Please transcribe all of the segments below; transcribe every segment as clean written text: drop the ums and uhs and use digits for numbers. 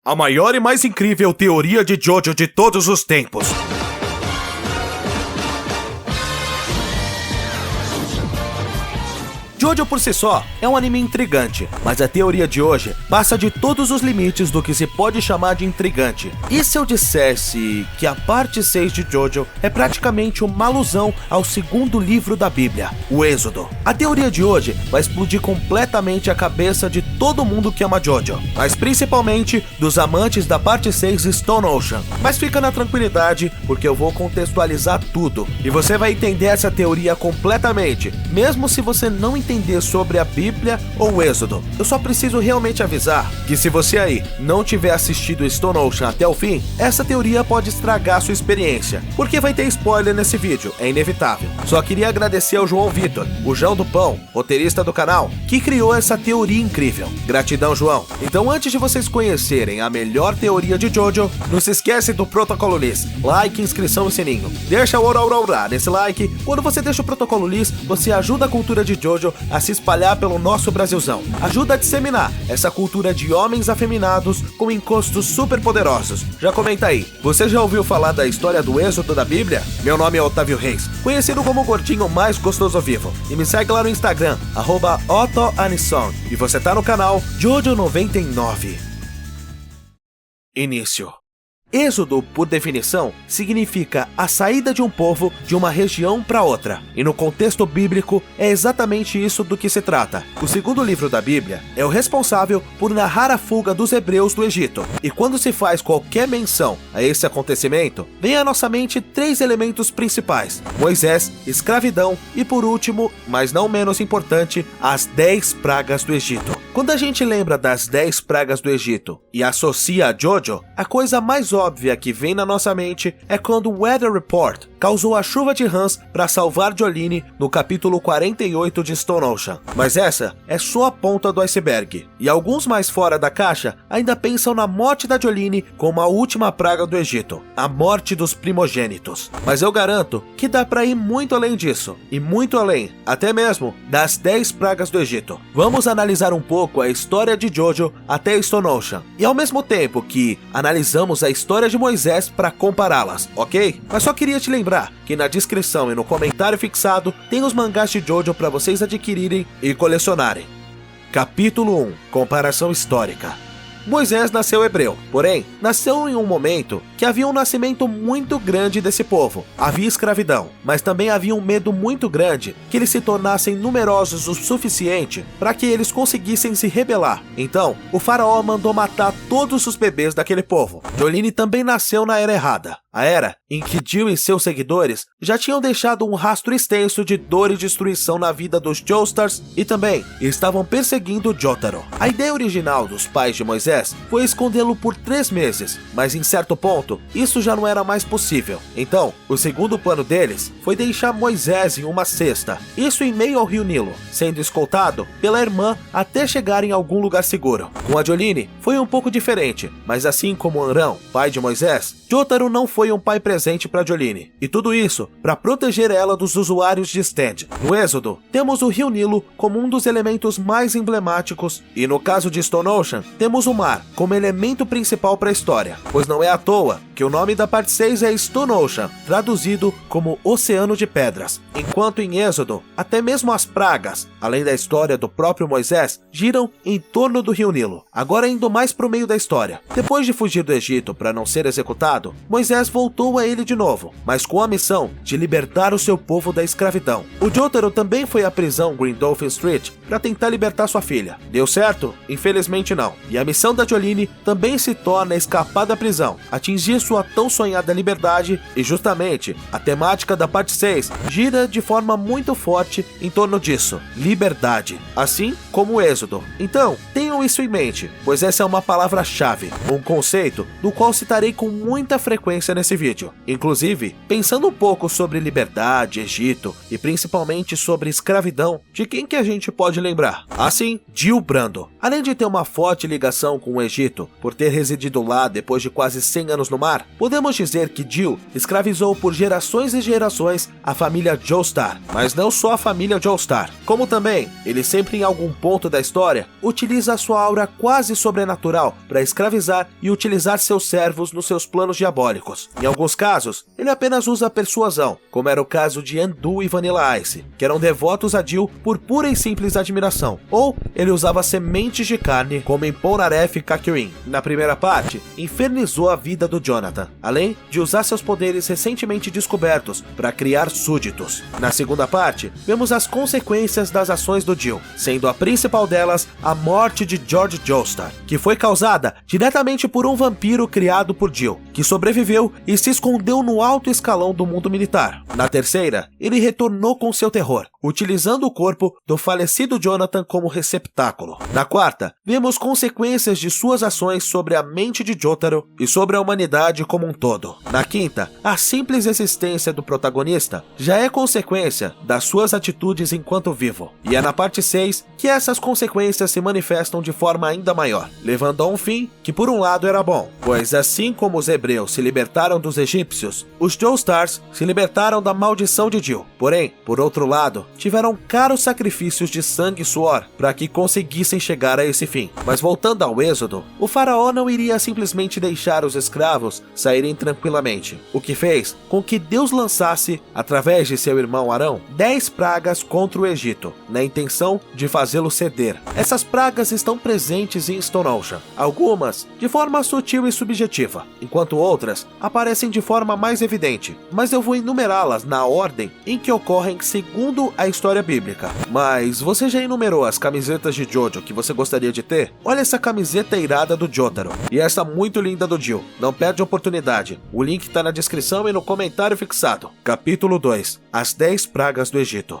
A maior e mais incrível teoria de Jojo de todos os tempos. Jojo por si só é um anime intrigante, mas a teoria de hoje passa de todos os limites do que se pode chamar de intrigante. E se eu dissesse que a parte 6 de Jojo é praticamente uma alusão ao segundo livro da Bíblia, o Êxodo? A teoria de hoje vai explodir completamente a cabeça de todo mundo que ama Jojo, mas principalmente dos amantes da parte 6 Stone Ocean. Mas fica na tranquilidade, porque eu vou contextualizar tudo, e você vai entender essa teoria completamente, mesmo se você não entender sobre a Bíblia ou o Êxodo. Eu só preciso realmente avisar que se você aí não tiver assistido Stone Ocean até o fim, essa teoria pode estragar sua experiência, porque vai ter spoiler nesse vídeo, é inevitável. Só queria agradecer ao João Vitor, o João do Pão, roteirista do canal, que criou essa teoria incrível. Gratidão, João. Então, antes de vocês conhecerem a melhor teoria de Jojo, não se esquece do Protocolo Liz, like, inscrição e sininho. Deixa o ora nesse like. Quando você deixa o Protocolo Liz, você ajuda a cultura de Jojo a se espalhar pelo nosso Brasilzão. Ajuda a disseminar essa cultura de homens afeminados com encostos super poderosos. Já comenta aí, você já ouviu falar da história do Êxodo da Bíblia? Meu nome é Otávio Reis, conhecido como o gordinho mais gostoso vivo. E me segue lá no Instagram, @OtoAnisson. E você tá no canal Jojo99. Início. Êxodo, por definição, significa a saída de um povo de uma região para outra. E no contexto bíblico, é exatamente isso do que se trata. O segundo livro da Bíblia é o responsável por narrar a fuga dos hebreus do Egito. E quando se faz qualquer menção a esse acontecimento, vem à nossa mente 3 elementos principais: Moisés, escravidão e, por último, mas não menos importante, as 10 pragas do Egito. Quando a gente lembra das 10 pragas do Egito e associa a Jojo, a coisa mais óbvia que vem na nossa mente é quando o Weather Report causou a chuva de rãs para salvar Jolene no capítulo 48 de Stone Ocean. Mas essa é só a ponta do iceberg. E alguns mais fora da caixa ainda pensam na morte da Jolene como a última praga do Egito, a morte dos primogênitos. Mas eu garanto que dá para ir muito além disso, e muito além, até mesmo, das 10 pragas do Egito. Vamos analisar um pouco a história de Jojo até Stone Ocean, e ao mesmo tempo que analisamos a história de Moisés para compará-las, ok? Mas só queria te lembrar que na descrição e no comentário fixado tem os mangás de Jojo para vocês adquirirem e colecionarem. Capítulo 1. Comparação histórica. Moisés nasceu hebreu, porém, nasceu em um momento que havia um nascimento muito grande desse povo. Havia escravidão, mas também havia um medo muito grande que eles se tornassem numerosos o suficiente para que eles conseguissem se rebelar. Então, o faraó mandou matar todos os bebês daquele povo. Jolene também nasceu na era errada, a era em que Jill e seus seguidores já tinham deixado um rastro extenso de dor e destruição na vida dos Joestars e também estavam perseguindo Jotaro. A ideia original dos pais de Moisés foi escondê-lo por 3 meses, mas em certo ponto, isso já não era mais possível. Então, o segundo plano deles foi deixar Moisés em uma cesta, isso em meio ao rio Nilo, sendo escoltado pela irmã até chegar em algum lugar seguro. Com a Jolene, foi um pouco diferente, mas assim como Arão, pai de Moisés, Jotaro não foi um pai presente para Jolene, e tudo isso para proteger ela dos usuários de Stand. No Êxodo, temos o rio Nilo como um dos elementos mais emblemáticos, e no caso de Stone Ocean, temos o mar como elemento principal para a história, pois não é à toa que o nome da parte 6 é Stone Ocean, traduzido como Oceano de Pedras, enquanto em Êxodo, até mesmo as pragas, além da história do próprio Moisés, giram em torno do rio Nilo. Agora indo mais para o meio da história. Depois de fugir do Egito para não ser executado, Moisés voltou a ele de novo, mas com a missão de libertar o seu povo da escravidão. O Jotaro também foi à prisão Green Dolphin Street para tentar libertar sua filha. Deu certo? Infelizmente não. E a missão da Jolene também se torna escapar da prisão, atingir sua tão sonhada liberdade, e justamente a temática da parte 6 gira de forma muito forte em torno disso, liberdade, assim como o Êxodo. Então, tenham isso em mente, pois essa é uma palavra-chave, um conceito do qual citarei com muita frequência nesse vídeo. Inclusive, pensando um pouco sobre liberdade, Egito e principalmente sobre escravidão, de quem que a gente pode lembrar? Assim, Jill Brando. Além de ter uma forte ligação com o Egito, por ter residido lá depois de quase 100 anos no mar, podemos dizer que Jill escravizou por gerações e gerações a família Joestar, mas não só a família Joestar, como também ele sempre em algum ponto da história utiliza a sua aura quase sobrenatural para escravizar e utilizar seus servos nos seus planos diabólicos. Em alguns casos, ele apenas usa a persuasão, como era o caso de Yondu e Vanilla Ice, que eram devotos a Jill por pura e simples admiração, ou ele usava sementes de carne, como em Polnareff e Kakyoin. Na primeira parte, infernizou a vida do Jonathan, além de usar seus poderes recentemente descobertos para criar súditos. Na segunda parte, vemos as consequências das ações do Jill, sendo a principal delas a morte de George Joestar, que foi causada diretamente por um vampiro criado por Jill, que sobreviveu e se escondeu no alto escalão do mundo militar. Na terceira, ele retornou com seu terror, utilizando o corpo do falecido Jonathan como receptáculo. Na quarta, vemos consequências de suas ações sobre a mente de Jotaro e sobre a humanidade como um todo. Na quinta, a simples existência do protagonista já é consequência das suas atitudes enquanto vivo. E é na parte 6 que essas consequências se manifestam de forma ainda maior, levando a um fim que por um lado era bom, pois assim como os hebreus se libertaram dos egípcios, os Joestars se libertaram da maldição de Jill. Porém, por outro lado, tiveram caros sacrifícios de sangue e suor para que conseguissem chegar a esse fim. Mas voltando ao Êxodo, o faraó não iria simplesmente deixar os escravos saírem tranquilamente, o que fez com que Deus lançasse, através de seu irmão Arão, 10 pragas contra o Egito, na intenção de fazê-lo ceder. Essas pragas estão presentes em Stone Ocean, algumas de forma sutil e subjetiva, enquanto outras aparecem de forma mais evidente, mas eu vou enumerá-las na ordem em que ocorrem segundo a história bíblica. Mas você já enumerou as camisetas de Jojo que você gostaria de ter? Olha essa camiseta irada do Jotaro e essa muito linda do Jill. Não perde a oportunidade. O link tá na descrição e no comentário fixado. Capítulo 2. As 10 pragas do Egito.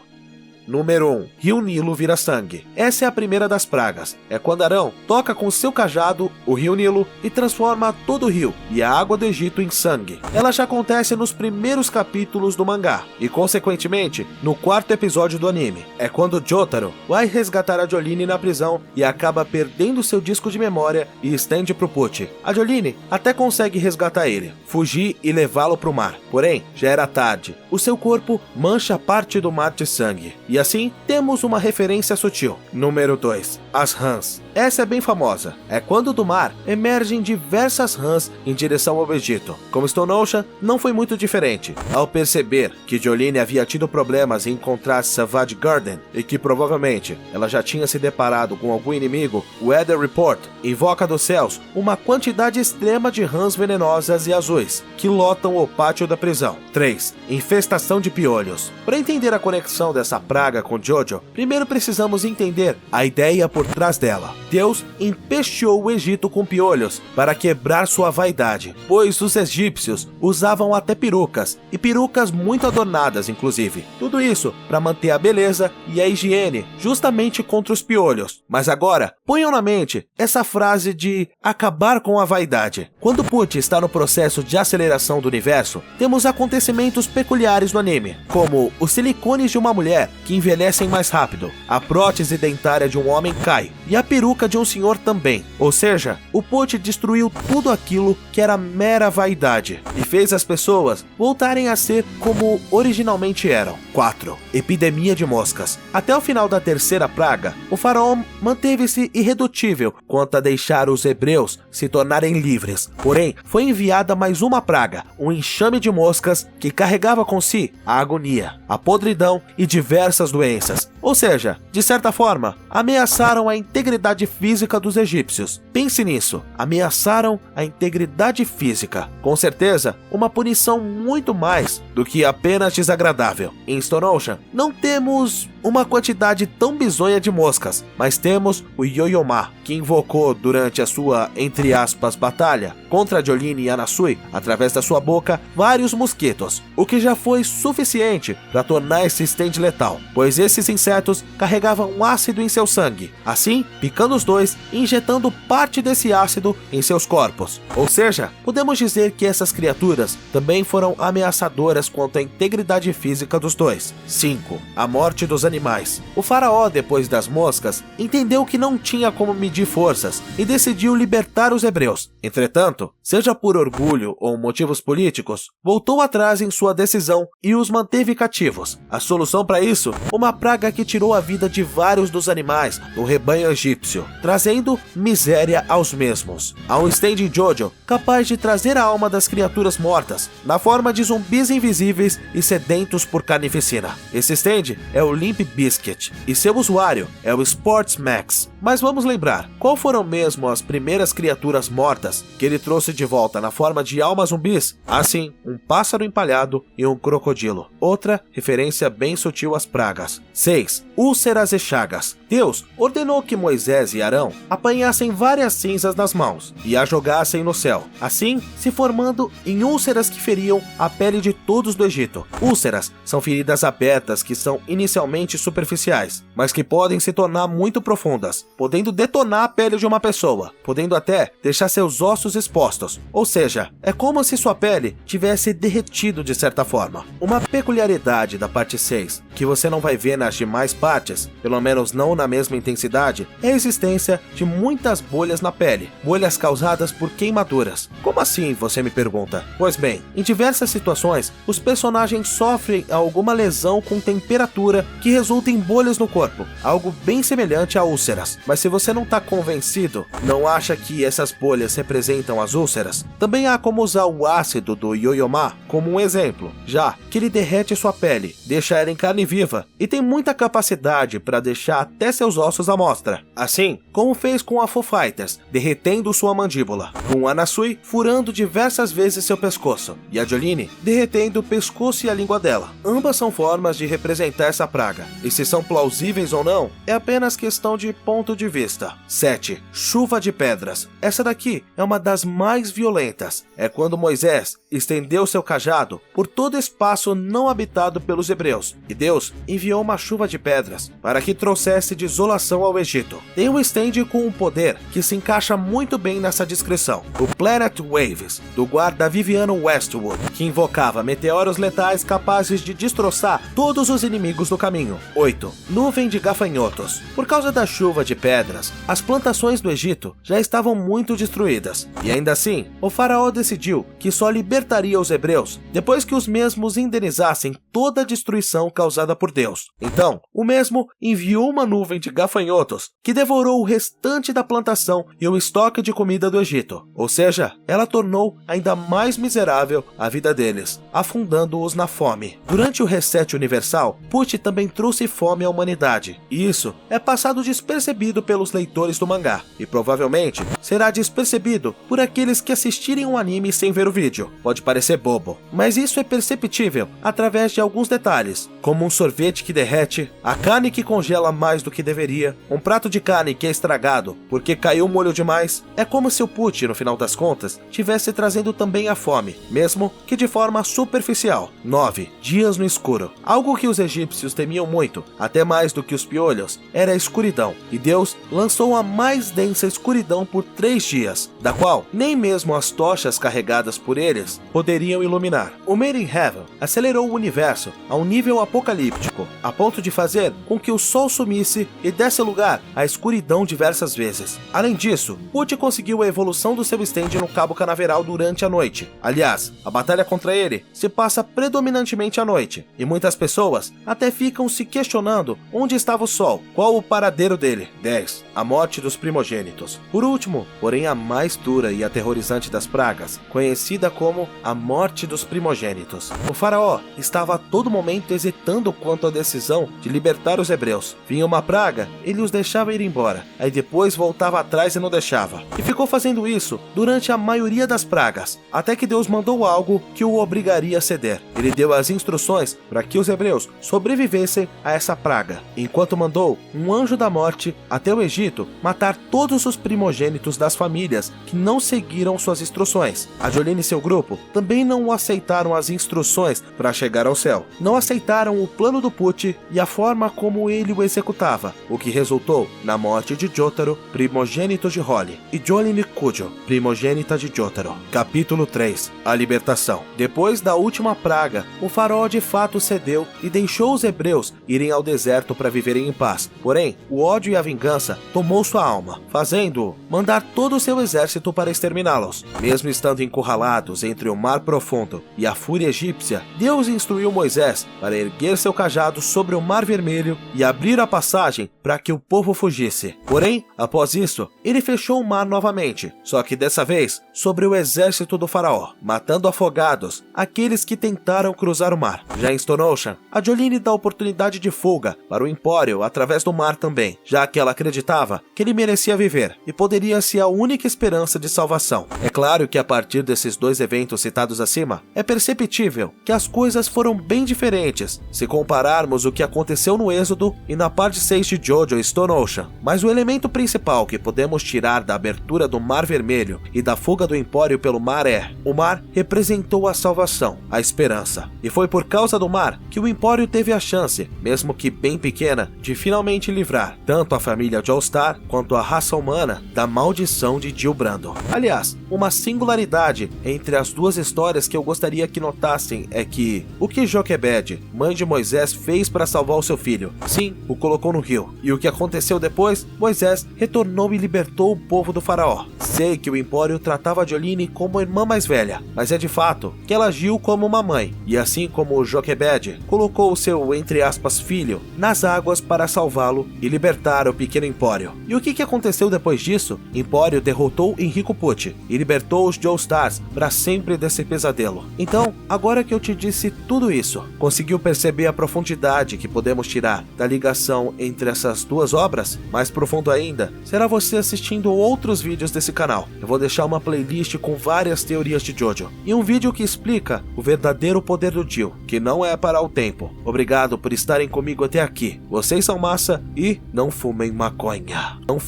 Número 1. Rio Nilo vira sangue. Essa é a primeira das pragas. É quando Arão toca com seu cajado o rio Nilo e transforma todo o rio e a água do Egito em sangue. Ela já acontece nos primeiros capítulos do mangá e, consequentemente, no 4º episódio do anime. É quando Jotaro vai resgatar a Jolyne na prisão e acaba perdendo seu disco de memória e estende pro Pucci. A Jolyne até consegue resgatar ele, fugir e levá-lo pro mar. Porém, já era tarde. O seu corpo mancha parte do mar de sangue. E assim, temos uma referência sutil. Número 2. As rãs. Essa é bem famosa. É quando do mar emergem diversas rãs em direção ao Egito. Como Stone Ocean, não foi muito diferente. Ao perceber que Jolyne havia tido problemas em encontrar Savage Garden e que provavelmente ela já tinha se deparado com algum inimigo, o Weather Report invoca dos céus uma quantidade extrema de rãs venenosas e azuis que lotam o pátio da prisão. 3. Infestação de piolhos. Para entender a conexão dessa praga com Jojo, primeiro precisamos entender a ideia por trás dela. Deus empesteou o Egito com piolhos para quebrar sua vaidade, pois os egípcios usavam até perucas, e perucas muito adornadas inclusive. Tudo isso para manter a beleza e a higiene justamente contra os piolhos. Mas agora, ponham na mente essa frase de acabar com a vaidade. Quando Pucci está no processo de aceleração do universo, temos acontecimentos peculiares no anime, como os silicones de uma mulher que envelhecem mais rápido, a prótese dentária de um homem cai, e a peruca de um senhor também. Ou seja, o Pucci destruiu tudo aquilo que era mera vaidade e fez as pessoas voltarem a ser como originalmente eram. 4. Epidemia de moscas. Até o final da terceira praga, o faraó manteve-se irredutível quanto a deixar os hebreus se tornarem livres. Porém, foi enviada mais uma praga, um enxame de moscas que carregava com si a agonia, a podridão e diversas doenças. Ou seja, de certa forma, ameaçaram a integridade física dos egípcios. Pense nisso, ameaçaram a integridade física. Com certeza, uma punição muito mais do que apenas desagradável. Em Stone Ocean, não temos uma quantidade tão bizonha de moscas, mas temos o Yoyoma, que invocou durante a sua, entre aspas, batalha contra Jolyne e Anasui, através da sua boca, vários mosquitos, o que já foi suficiente para tornar esse stand letal, pois esses insetos carregavam ácido em seu sangue, assim, picando os dois e injetando parte desse ácido em seus corpos. Ou seja, podemos dizer que essas criaturas também foram ameaçadoras quanto à integridade física dos dois. 5. A morte dos animais. O faraó, depois das moscas, entendeu que não tinha como medir forças e decidiu libertar os hebreus. Entretanto, seja por orgulho ou motivos políticos, voltou atrás em sua decisão e os manteve cativos. A solução para isso, uma praga que tirou a vida de vários dos animais no rebanho egípcio, trazendo miséria aos mesmos. Há um stand em Jojo capaz de trazer a alma das criaturas mortas, na forma de zumbis invisíveis e sedentos por carnificina. Esse stand é o Limp Bizkit e seu usuário é o Sports Max. Mas vamos lembrar, qual foram mesmo as primeiras criaturas mortas que ele trouxe de volta na forma de almas zumbis? Assim, um pássaro empalhado e um crocodilo. Outra referência bem sutil às pragas. 6. Úlceras e chagas. Deus ordenou que Moisés e Arão apanhassem várias cinzas nas mãos e as jogassem no céu, assim se formando em úlceras que feriam a pele de todos do Egito. Úlceras são feridas abertas que são inicialmente superficiais, mas que podem se tornar muito profundas, podendo detonar a pele de uma pessoa, podendo até deixar seus ossos expostos, ou seja, é como se sua pele tivesse derretido de certa forma. Uma peculiaridade da parte 6, que você não vai ver nas demais partes, pelo menos não na mesma intensidade, é a existência de muitas bolhas na pele, bolhas causadas por queimaduras. Como assim, você me pergunta? Pois bem, em diversas situações, os personagens sofrem alguma lesão com temperatura que resulta em bolhas no corpo, algo bem semelhante a úlceras. Mas se você não está convencido, não acha que essas bolhas representam as úlceras, também há como usar o ácido do Yoyoma como um exemplo, já que ele derrete sua pele, deixa ela em carne viva e tem muita capacidade para deixar até seus ossos à mostra. Assim como fez com a Foo Fighters, derretendo sua mandíbula, com a Anasui furando diversas vezes seu pescoço, e a Jolene derretendo o pescoço e a língua dela. Ambas são formas de representar essa praga, e se são plausíveis ou não, é apenas questão de ponto de vista. 7. Chuva de pedras. Essa daqui é uma das mais violentas. É quando Moisés estendeu seu cajado por todo espaço não habitado pelos hebreus, e Deus enviou uma chuva de pedras para que trouxesse desolação ao Egito. Tem um stand com um poder que se encaixa muito bem nessa descrição, o Planet Waves, do guarda Viviano Westwood, que invocava meteoros letais capazes de destroçar todos os inimigos do caminho. 8. Nuvem de gafanhotos. Por causa da chuva de pedras, as plantações do Egito já estavam muito destruídas, e ainda assim, o faraó decidiu que só libertaria os hebreus depois que os mesmos indenizassem toda a destruição causada por Deus. Então, o mesmo enviou uma nuvem de gafanhotos que devorou o restante da plantação e o estoque de comida do Egito, ou seja, ela tornou ainda mais miserável a vida deles, afundando-os na fome. Durante o reset universal, Pucci também trouxe fome à humanidade, e isso é passado despercebido pelos leitores do mangá, e provavelmente será despercebido por aqueles que assistirem um anime sem ver o vídeo. Pode parecer bobo, mas isso é perceptível através de alguns detalhes, como um sorvete que derrete, a carne que congela mais do que deveria, um prato de carne que é estragado porque caiu molho demais. É como se o Pucci, no final das contas, tivesse trazendo também a fome, mesmo que de forma superficial. 9. Dias no escuro. Algo que os egípcios temiam muito, até mais do que os piolhos, era a escuridão, e Deus lançou a mais densa escuridão por 3 dias, da qual nem mesmo as tochas carregadas por eles poderiam iluminar. O Made in Heaven acelerou o universo a um nível apocalíptico, a ponto de fazer com que o sol sumisse e desse lugar à escuridão diversas vezes. Além disso, Pucci conseguiu a evolução do seu stand no Cabo Canaveral durante a noite. Aliás, a batalha contra ele se passa predominantemente à noite, e muitas pessoas até ficam se questionando onde estava o sol, qual o paradeiro dele. 10. A morte dos primogênitos. Por último, porém a mais dura e aterrorizante das pragas, conhecida como a morte dos primogênitos. O faraó estava a todo momento hesitando quanto à decisão de libertar os hebreus. Vinha uma praga, ele os deixava ir embora, aí depois voltava atrás e não deixava. E ficou fazendo isso durante a maioria das pragas, até que Deus mandou algo que o obrigaria a ceder. Ele deu as instruções para que os hebreus sobrevivessem a essa praga, enquanto mandou um anjo da morte até o Egito matar todos os primogênitos das famílias que não seguiram suas instruções. A Jolene e seu grupo também não aceitaram as instruções para chegar ao céu. céu não aceitaram o plano do Pucci e a forma como ele o executava, o que resultou na morte de Jotaro, primogênito de Holly, e Jolie Nikujo, primogênita de Jotaro. Capítulo 3. A libertação. Depois da última praga, o faraó de fato cedeu e deixou os hebreus irem ao deserto para viverem em paz. Porém, o ódio e a vingança tomou sua alma, fazendo-o mandar todo o seu exército para exterminá-los. Mesmo estando encurralados entre o mar profundo e a fúria egípcia, Deus instruiu Moisés para erguer seu cajado sobre o mar vermelho e abrir a passagem para que o povo fugisse. Porém, após isso, ele fechou o mar novamente, só que dessa vez sobre o exército do faraó, matando afogados aqueles que tentaram cruzar o mar. Já em Stone Ocean, a Jolene dá oportunidade de fuga para o Empório através do mar também, já que ela acreditava que ele merecia viver e poderia ser a única esperança de salvação. É claro que a partir desses dois eventos citados acima, é perceptível que as coisas foram bem diferentes se compararmos o que aconteceu no Êxodo e na parte 6 de JoJo e Stone Ocean. Mas o elemento principal que podemos tirar da abertura do Mar Vermelho e da fuga do Empório pelo mar é: o mar representou a salvação, a esperança. E foi por causa do mar que o Empório teve a chance, mesmo que bem pequena, de finalmente livrar tanto a família Joestar quanto a raça humana da maldição de Jill Brando. Aliás, uma singularidade entre as duas histórias que eu gostaria que notassem é que o que Joquebed, mãe de Moisés, fez para salvar o seu filho? Sim, o colocou no rio. E o que aconteceu depois? Moisés retornou e libertou o povo do faraó. Sei que o Empório tratava Jolene como irmã mais velha, mas é de fato que ela agiu como uma mãe, e assim como o Joquebed colocou o seu, entre aspas, filho nas águas para salvá-lo e libertar o pequeno Empório. E o que aconteceu depois disso? Empório derrotou Enrico Pucci e libertou os Joestars para sempre desse pesadelo. Então, agora que eu te disse tudo isso, conseguiu perceber a profundidade que podemos tirar da ligação entre essas duas obras? Mais profundo ainda, será você assistindo outros vídeos desse canal. Eu vou deixar uma playlist com várias teorias de JoJo e um vídeo que explica o verdadeiro poder do Jill, que não é parar o tempo. Obrigado por estarem comigo até aqui. Vocês são massa e não fumem maconha. Não